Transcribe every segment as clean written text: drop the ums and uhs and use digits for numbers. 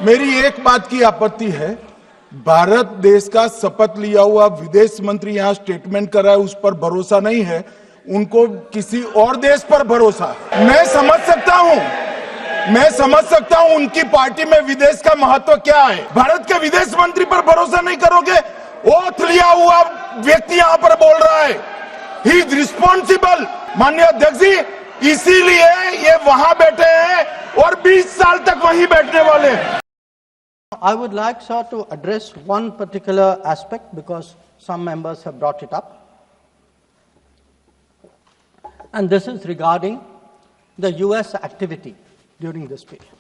मेरी एक बात की आपत्ति है, भारत देश का शपथ लिया हुआ विदेश मंत्री यहां स्टेटमेंट कर रहा है, उस पर भरोसा नहीं है, उनको किसी और देश पर भरोसा है। मैं समझ सकता हूं उनकी पार्टी में विदेश का महत्व क्या है। भारत के विदेश मंत्री पर भरोसा नहीं करोगे? ओथ लिया हुआ व्यक्ति यहां पर बोल रहा है, ही इज रिस्पॉन्सिबल। माननीय अध्यक्ष जी, इसीलिए ये वहां बैठे हैं और 20 साल तक वहीं बैठने वाले हैं। I would like, sir, to address one particular aspect because some members have brought it up. And this is regarding the US activity during this period.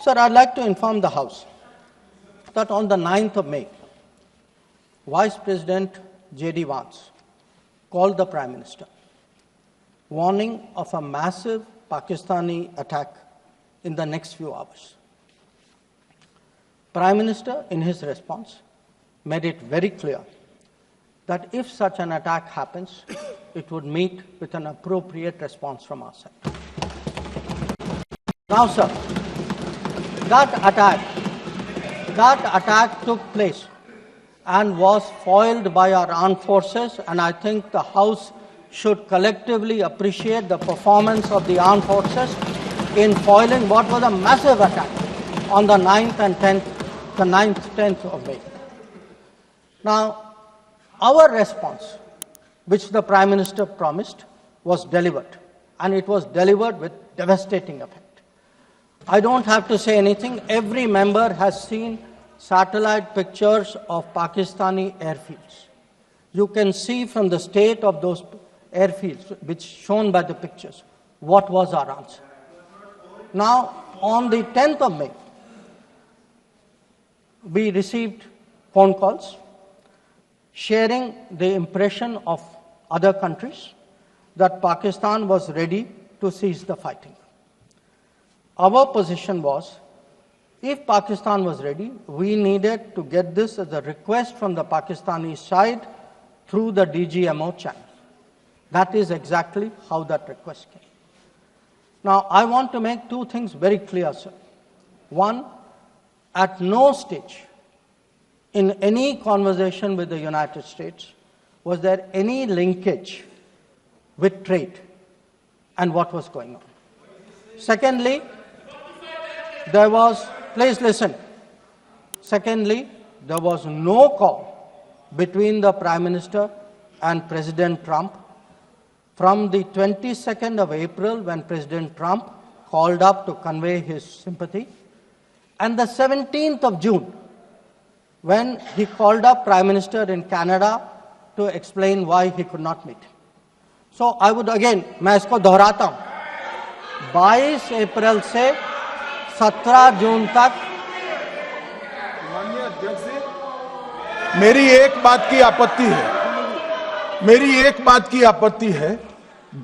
Sir, I'd like to inform the House that on the 9th of May, Vice President J.D. Vance called the Prime Minister, warning of a massive Pakistani attack in the next few hours. Prime Minister, in his response, made it very clear that if such an attack happens, it would meet with an appropriate response from our side. Now, sir, that attack took place and was foiled by our armed forces, and I think the House should collectively appreciate the performance of the armed forces in foiling what was a massive attack on the 9th and 10th of May. Now, our response, which the Prime Minister promised, was delivered, and it was delivered with devastating effect. I don't have to say anything. Every member has seen satellite pictures of Pakistani airfields. You can see from the state of those airfields, which shown by the pictures, what was our answer. Now, on the 10th of May, we received phone calls sharing the impression of other countries that Pakistan was ready to cease the fighting. Our position was, if Pakistan was ready, we needed to get this as a request from the Pakistani side through the DGMO channel. That is exactly how that request came. Now, I want to make two things very clear, sir. One, at no stage in any conversation with the United States was there any linkage with trade and what was going on. Secondly, please listen. Secondly, there was no call between the Prime Minister and President Trump from the 22nd of April, when President Trump called up to convey his sympathy, and the 17th of June, when he called up Prime Minister in Canada to explain why he could not meet. So I would again, मैं इसको दोहराता हूँ, 22 अप्रैल से 17 जून तक। माननीय अध्यक्ष जी, मेरी एक बात की आपत्ति है,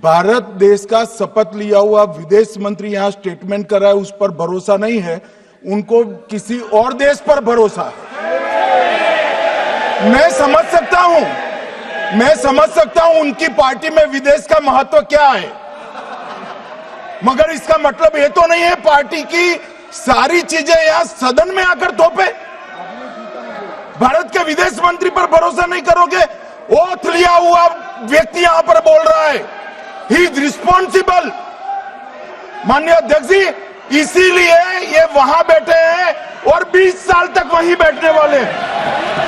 भारत देश का शपथ लिया हुआ विदेश मंत्री यहां स्टेटमेंट कर रहा है, उस पर भरोसा नहीं है, उनको किसी और देश पर भरोसा है। मैं समझ सकता हूं उनकी पार्टी में विदेश का महत्व क्या है, मगर इसका मतलब ये तो नहीं है पार्टी की सारी चीजें यहां सदन में आकर थोपे। भारत के विदेश मंत्री पर भरोसा नहीं करोगे? ओथ लिया हुआ व्यक्ति यहां पर बोल रहा है, ही इज रिस्पॉन्सिबल। माननीय अध्यक्ष जी, इसीलिए ये वहां बैठे हैं और 20 साल तक वहीं बैठने वाले हैं।